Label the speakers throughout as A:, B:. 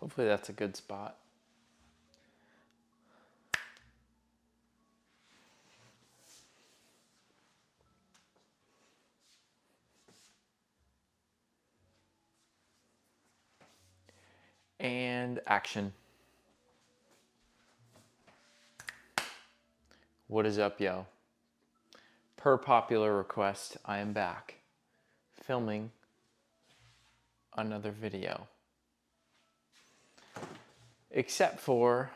A: Hopefully that's a good spot. And action. What is up, yo? Per popular request, I am back filming another video. Except for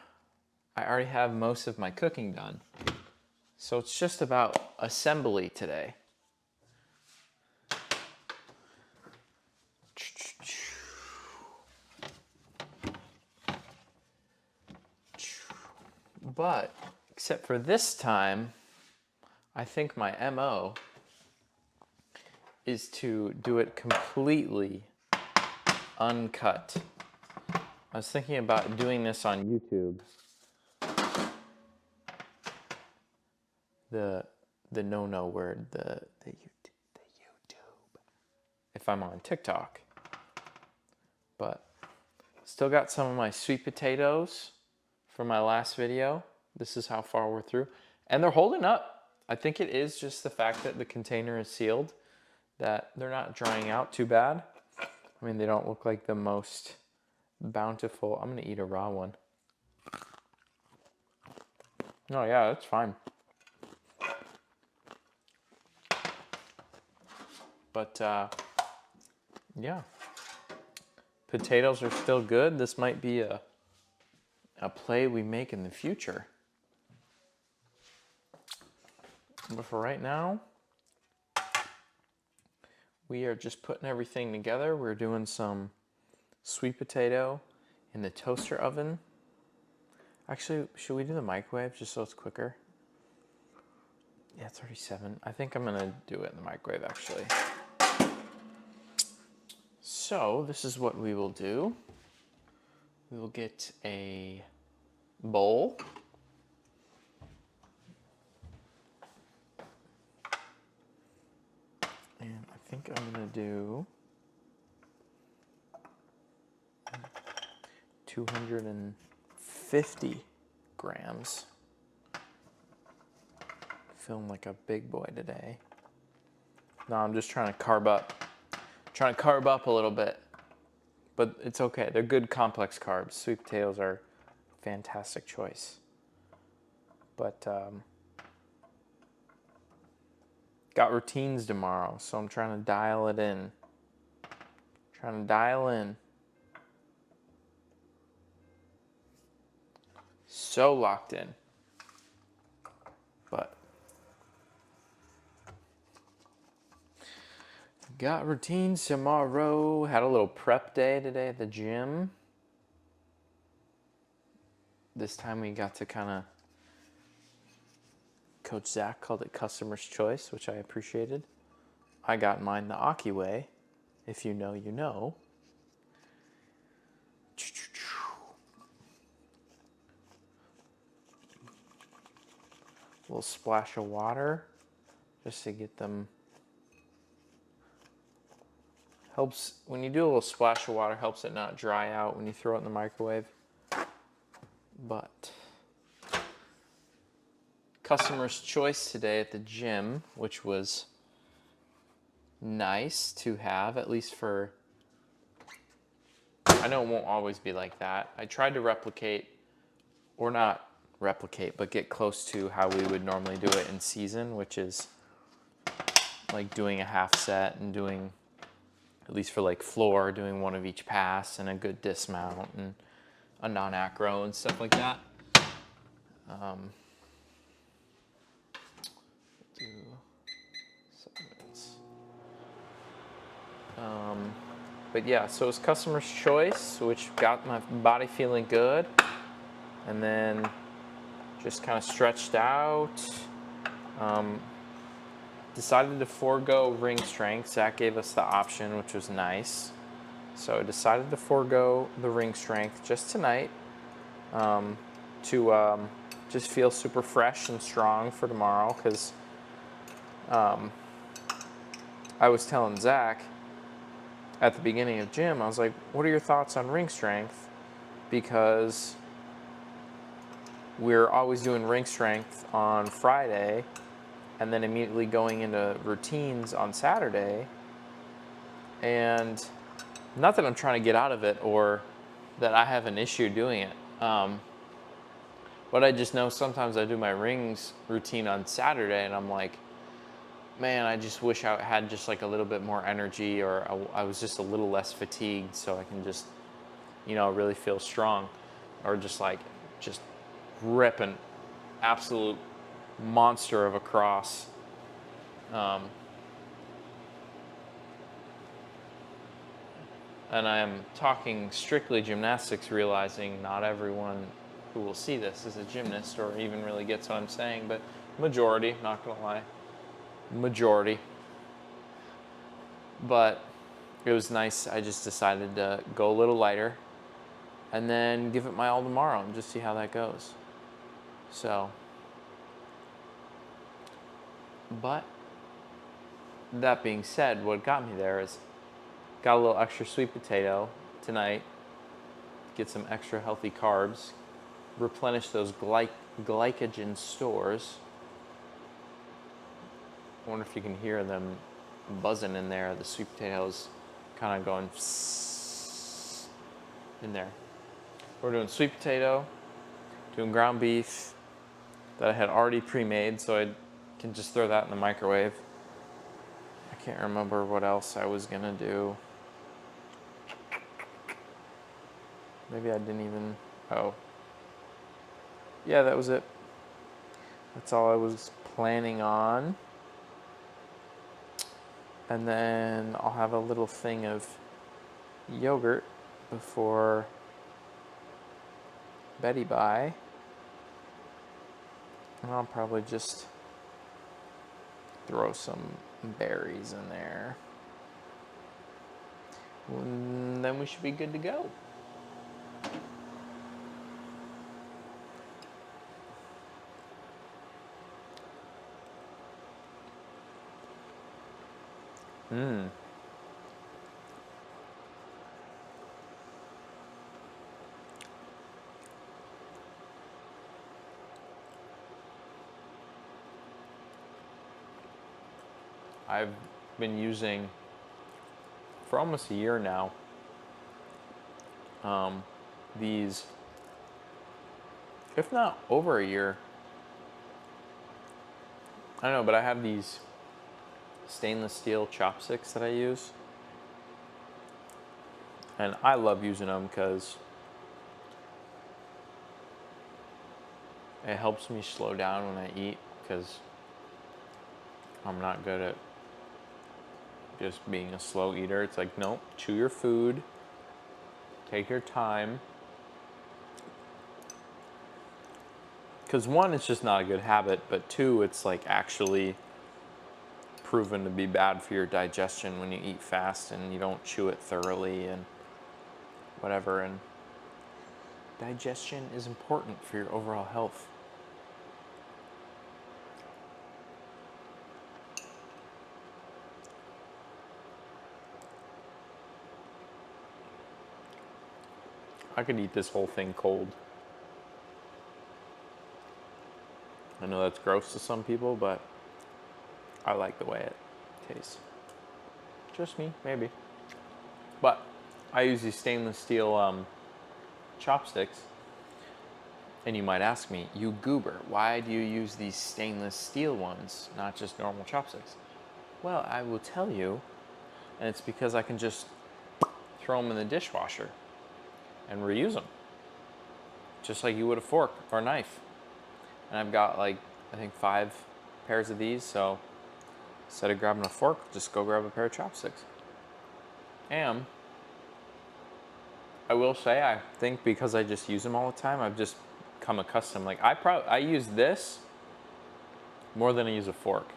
A: I already have most of my cooking done. So it's just about assembly today. But except for this time, I think my MO is to do it completely uncut. I was thinking about doing this on YouTube. The no word, the YouTube. If I'm on TikTok. But still got some of my sweet potatoes from my last video. This is how far we're through. And they're holding up. I think it is just the fact that the container is sealed, that they're not drying out too bad. I mean, they don't look like the most bountiful. I'm gonna eat a raw one. Oh yeah, that's fine. But yeah, potatoes are still good. This might be a play we make in the future. But for right now, we are just putting everything together. We're doing some sweet potato in the toaster oven. Actually, should we do the microwave just so it's quicker? Yeah, it's already 7. I think I'm gonna do it in the microwave actually. So this is what we will do. We will get a bowl. And I think I'm gonna do 250 grams. Feeling like a big boy today. No, I'm just trying to carb up. Trying to carb up a little bit. But it's okay. They're good complex carbs. Sweet potatoes are a fantastic choice. But got routines tomorrow, so I'm trying to dial it in. Trying to dial in. So locked in. But got routines tomorrow. Had a little prep day today at the gym. This time we got to kind of, Coach Zach called it customer's choice, which I appreciated. I got mine the Aki way. If you know, you know. A little splash of water just to get them. Helps when you do a little splash of water, helps it not dry out when you throw it in the microwave. But customer's choice today at the gym, which was nice to have, at least for, I know it won't always be like that. I tried to replicate, or not replicate, but get close to how we would normally do it in season, which is like doing a half set and doing, at least for like floor, doing one of each pass and a good dismount and a non-acro and stuff like that. Do segments. But yeah, so it's customer's choice, which got my body feeling good. And then just kind of stretched out. Decided to forego ring strength. Zach gave us the option, which was nice. So I decided to forego the ring strength just tonight to just feel super fresh and strong for tomorrow. Because I was telling Zach at the beginning of gym, I was like, what are your thoughts on ring strength? because we're always doing ring strength on Friday and then immediately going into routines on Saturday. And not that I'm trying to get out of it or that I have an issue doing it. But I just know sometimes I do my rings routine on Saturday and I'm like, man, I just wish I had just like a little bit more energy, or I was just a little less fatigued so I can just, really feel strong, or just rip an absolute monster of a cross. And I am talking strictly gymnastics, realizing not everyone who will see this is a gymnast or even really gets what I'm saying, but majority, not gonna lie, majority. But it was nice. I just decided to go a little lighter and then give it my all tomorrow and just see how that goes. So, but that being said, what got me there is got a little extra sweet potato tonight, get some extra healthy carbs, replenish those glycogen stores. I wonder if you can hear them buzzing in there. The sweet potatoes kind of going in there. We're doing sweet potato, doing ground beef that I had already pre-made, so I can just throw that in the microwave. I can't remember what else I was gonna do. Maybe I didn't even, oh. Yeah, that was it. That's all I was planning on. And then I'll have a little thing of yogurt before Betty bye. And I'll probably just throw some berries in there. And then we should be good to go. I've been using, for almost a year now, these, if not over a year, I don't know, but I have these stainless steel chopsticks that I use. And I love using them because it helps me slow down when I eat, because I'm not good at just being a slow eater. It's like, nope, chew your food, take your time. Because one, it's just not a good habit, but two, it's like actually proven to be bad for your digestion when you eat fast and you don't chew it thoroughly and whatever. And digestion is important for your overall health. I could eat this whole thing cold. I know that's gross to some people, but I like the way it tastes. Just me, maybe. But I use these stainless steel chopsticks. And you might ask me, you goober, why do you use these stainless steel ones, not just normal chopsticks? Well, I will tell you, and it's because I can just throw them in the dishwasher and reuse them, just like you would a fork or a knife. And I've got like, I think 5 pairs of these, so instead of grabbing a fork, just go grab a pair of chopsticks. And I will say, I think because I just use them all the time, I've just become accustomed. Like I use this more than I use a fork.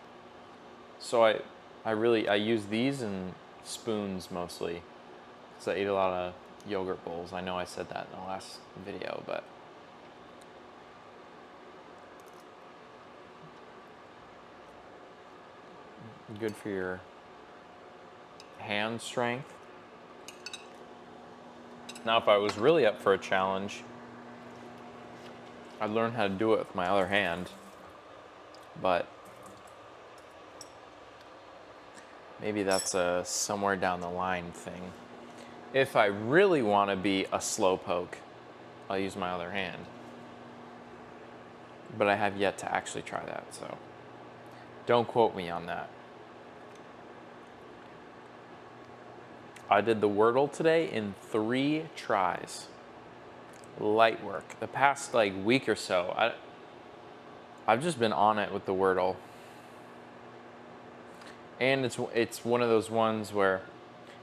A: So I use these and spoons mostly, because I eat a lot of yogurt bowls. I know I said that in the last video, but good for your hand strength. Now, if I was really up for a challenge, I'd learn how to do it with my other hand, but maybe that's a somewhere down the line thing. If I really want to be a slowpoke, I'll use my other hand. But I have yet to actually try that, so don't quote me on that. I did the Wordle today in 3 tries. Light work. The past like week or so, I've just been on it with the Wordle. And it's one of those ones where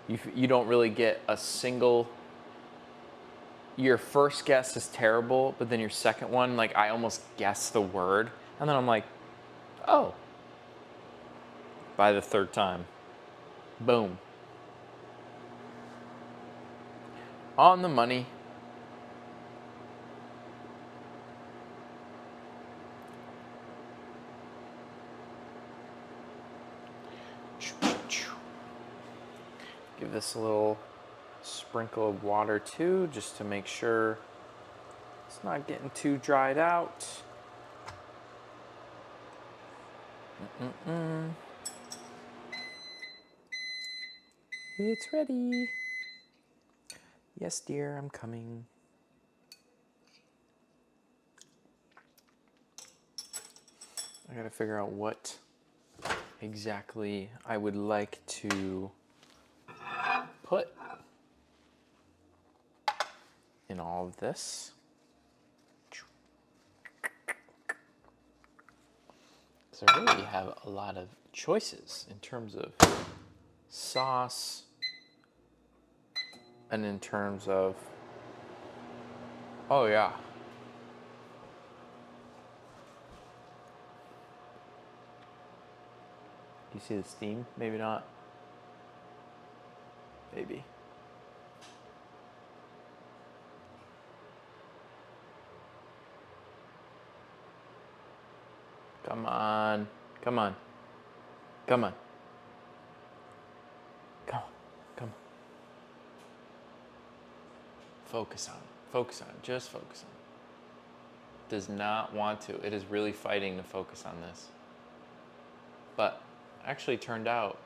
A: you don't really get a single. Your first guess is terrible, but then your second one, like I almost guessed the word, and then I'm like, oh. By the third time, boom. On the money. Give this a little sprinkle of water too, just to make sure it's not getting too dried out. It's ready. Yes, dear, I'm coming. I gotta figure out what exactly I would like to put in all of this. Because I really have a lot of choices in terms of sauce and in terms of, oh yeah. Do you see the steam? Maybe not. Maybe. Come on. Come on. Come on. Come on. Come on. Focus on it. Focus on it. Just focus on it. Does not want to. It is really fighting to focus on this. But actually turned out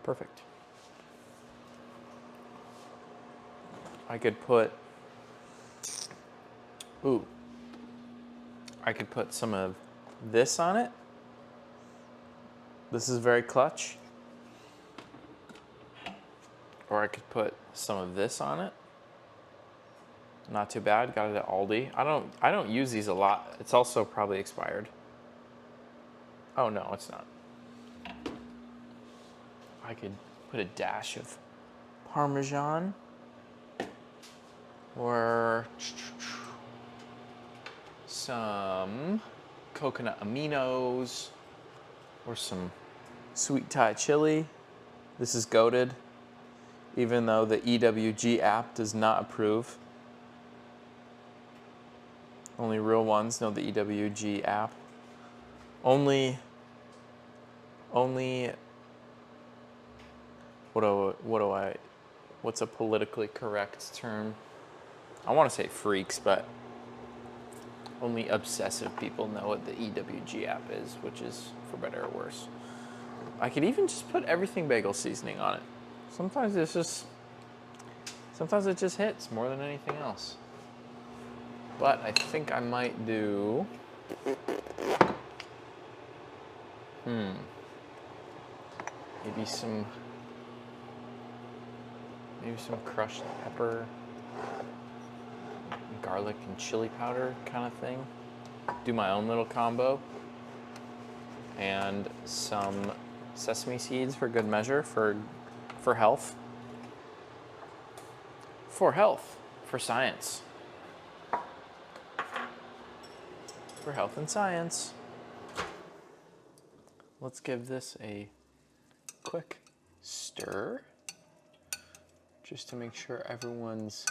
A: perfect. I could put, I could put some of this on it. This is very clutch. Or I could put some of this on it. Not too bad. Got it at Aldi. I don't use these a lot. It's also probably expired. Oh no, it's not. I could put a dash of Parmesan or some coconut aminos or some sweet Thai chili. This is goated, even though the EWG app does not approve. Only real ones know the EWG app. Only what's a politically correct term? I want to say freaks, but only obsessive people know what the EWG app is, which is for better or worse. I could even just put everything bagel seasoning on it. Sometimes it just hits more than anything else. But I think I might do maybe some crushed pepper, garlic and chili powder kind of thing. Do my own little combo. And some sesame seeds for good measure, for health. For health, for science. For health and science. Let's give this a quick stir, just to make sure everyone's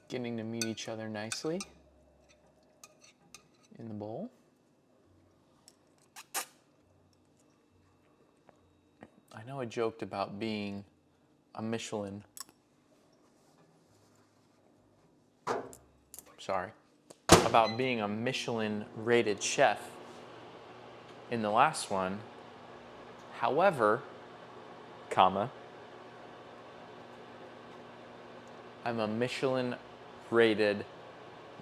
A: getting to meet each other nicely in the bowl. know I joked about being a Michelin. Sorry. About being a Michelin rated chef in the last one. However, comma, I'm a Michelin rated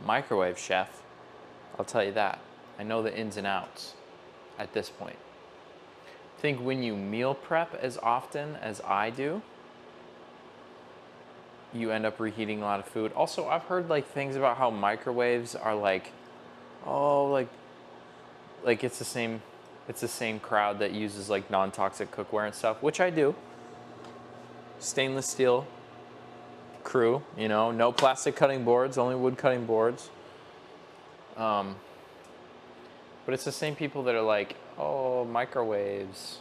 A: microwave chef. I'll tell you that. I know the ins and outs at this point. I think when you meal prep as often as I do, you end up reheating a lot of food. Also, I've heard like things about how microwaves are like, oh, like it's the same crowd that uses like non-toxic cookware and stuff, which I do. Stainless steel crew, you know, no plastic cutting boards, only wood cutting boards. But it's the same people that are like, oh, microwaves.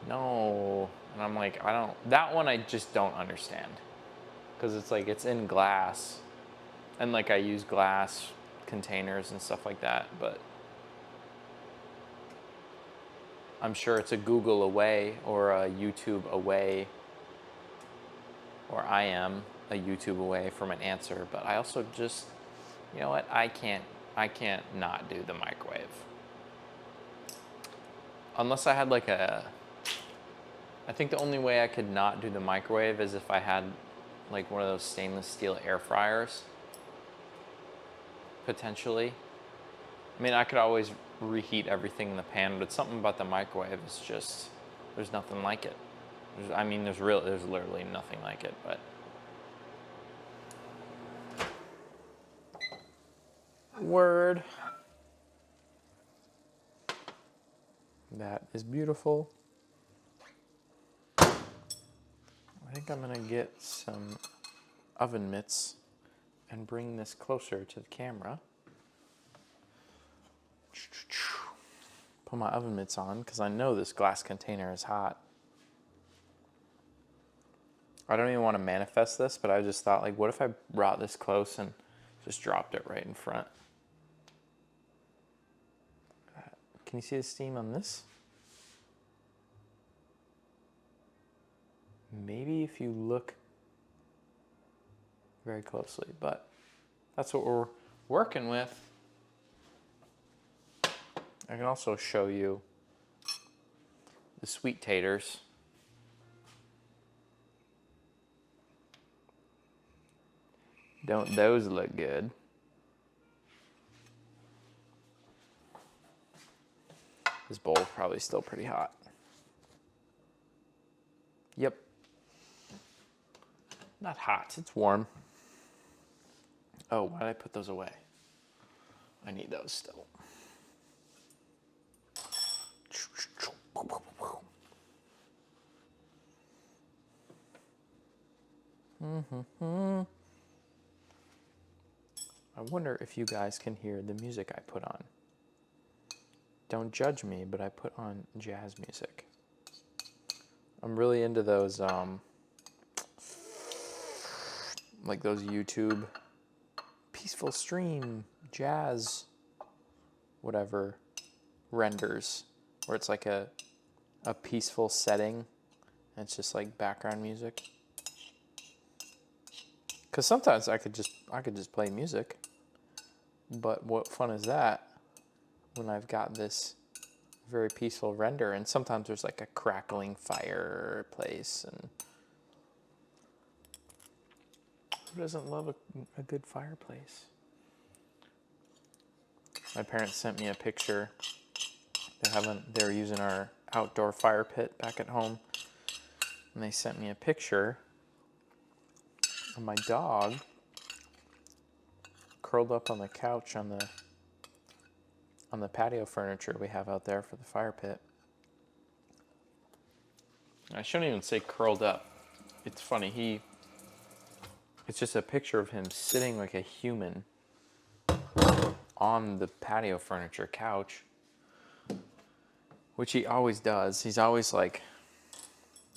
A: No. And I'm like, that one I just don't understand. Because it's like, it's in glass. And like I use glass containers and stuff like that. But I'm sure it's a Google away or a YouTube away. Or I am a YouTube away from an answer. But I also just, you know what, I can't not do the microwave. Unless I had like I think the only way I could not do the microwave is if I had like one of those stainless steel air fryers, potentially. I mean, I could always reheat everything in the pan, but something about the microwave is just, there's nothing like it. There's literally nothing like it, but. Word. That is beautiful. I think I'm gonna get some oven mitts and bring this closer to the camera. Put my oven mitts on because I know this glass container is hot. I don't even want to manifest this, but I just thought, like, what if I brought this close and just dropped it right in front? Can you see the steam on this? Maybe if you look very closely, but that's what we're working with. I can also show you the sweet taters. Don't those look good? This bowl is probably still pretty hot. Yep. Not hot, it's warm. Oh, why did I put those away? I need those still. I wonder if you guys can hear the music I put on. Don't judge me, but I put on jazz music. I'm really into those, like those YouTube peaceful stream jazz, whatever, renders, where it's like a peaceful setting, and it's just like background music. Because sometimes I could just play music, but what fun is that when I've got this very peaceful render, and sometimes there's like a crackling fireplace, and who doesn't love a good fireplace? My parents sent me a picture. They were using our outdoor fire pit back at home, and they sent me a picture of my dog curled up on the couch on the patio furniture we have out there for the fire pit. I shouldn't even say curled up. It's funny, it's just a picture of him sitting like a human on the patio furniture couch, which he always does. He's always like,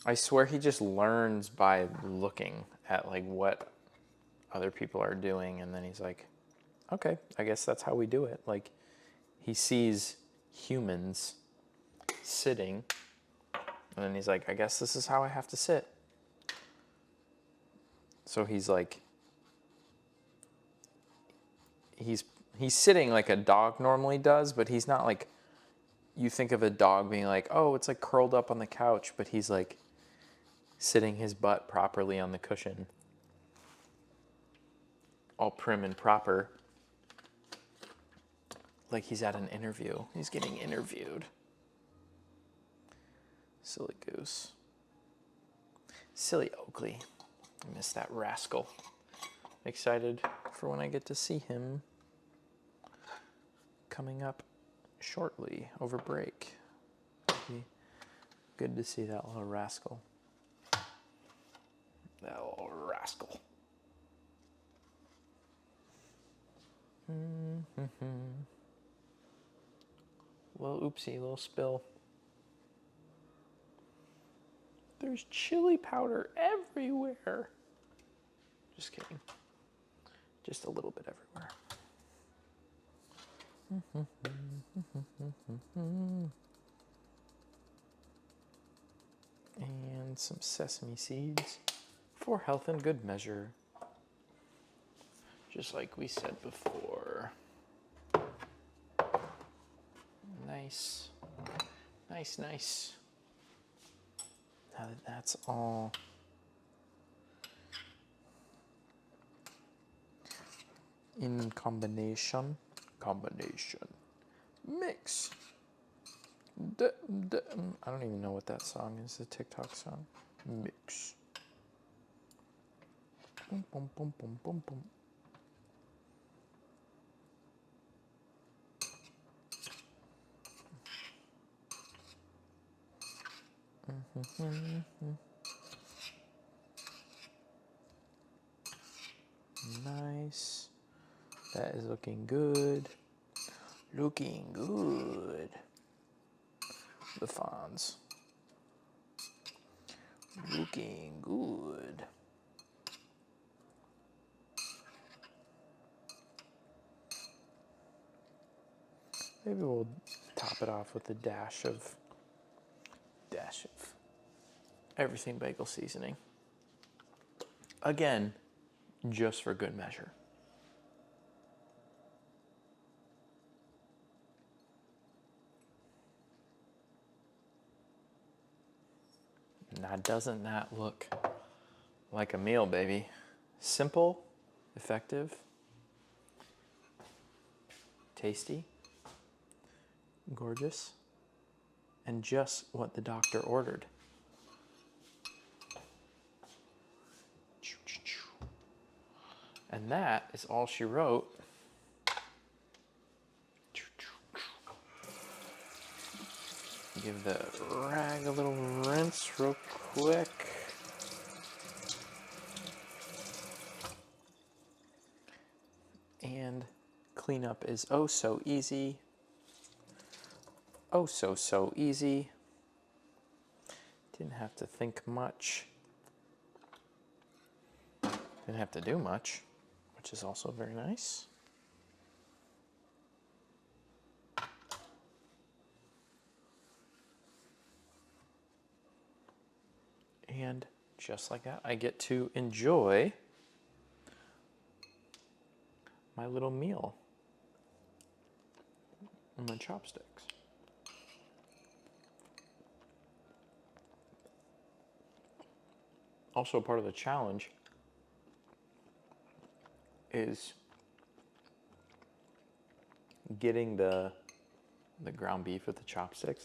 A: I swear he just learns by looking at like what other people are doing, and then he's like, okay, I guess that's how we do it. Like, he sees humans sitting, And then he's like, I guess this is how I have to sit. So he's like, he's sitting like a dog normally does, but he's not like, you think of a dog being like, oh, it's like curled up on the couch, but he's like sitting his butt properly on the cushion. All prim and proper. Like he's at an interview. He's getting interviewed. Silly goose. Silly Oakley. I miss that rascal. Excited for when I get to see him coming up shortly over break. Be good to see that little rascal. That little rascal. Little oopsie, little spill. There's chili powder everywhere. Just kidding. Just a little bit everywhere. And some sesame seeds for health and good measure. Just like we said before. Nice. Nice, nice. Now that that's all in combination, mix. I don't even know what that song is, the TikTok song. Mix. Boom, boom, boom, boom, boom, boom. Nice. That is looking good. Looking good. The Fonz. Looking good. Maybe we'll top it off with a dash of everything bagel seasoning. Again, just for good measure. Now doesn't that look like a meal, baby? Simple, effective, tasty, gorgeous, and just what the doctor ordered. And that is all she wrote. Give the rag a little rinse real quick. And cleanup is oh so easy. Oh so easy. Didn't have to think much. Didn't have to do much, which is also very nice. And just like that, I get to enjoy my little meal on my chopsticks. Also, part of the challenge is getting the ground beef with the chopsticks.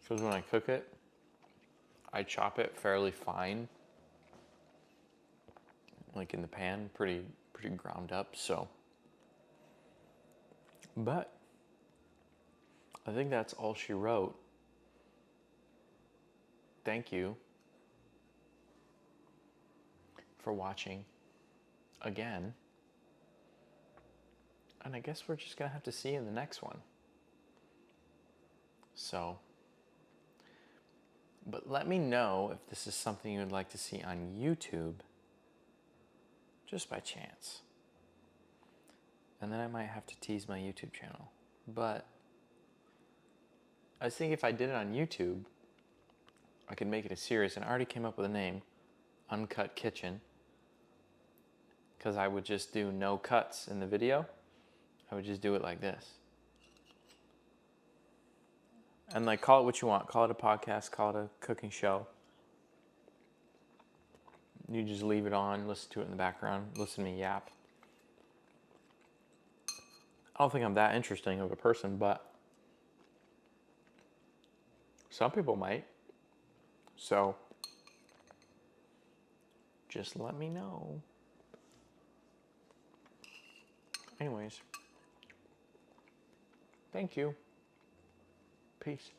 A: Because when I cook it, I chop it fairly fine, like in the pan, pretty ground up. So, but I think that's all she wrote. Thank you for watching again. And I guess we're just gonna have to see in the next one. So, but let me know if this is something you would like to see on YouTube, just by chance. And then I might have to tease my YouTube channel. But I was thinking if I did it on YouTube, I could make it a series, and I already came up with a name, Uncut Kitchen, because I would just do no cuts in the video. I would just do it like this. And like, call it what you want. Call it a podcast, call it a cooking show. You just leave it on, listen to it in the background, listen to me yap. I don't think I'm that interesting of a person, but some people might. So, just let me know. Anyways, thank you. Peace.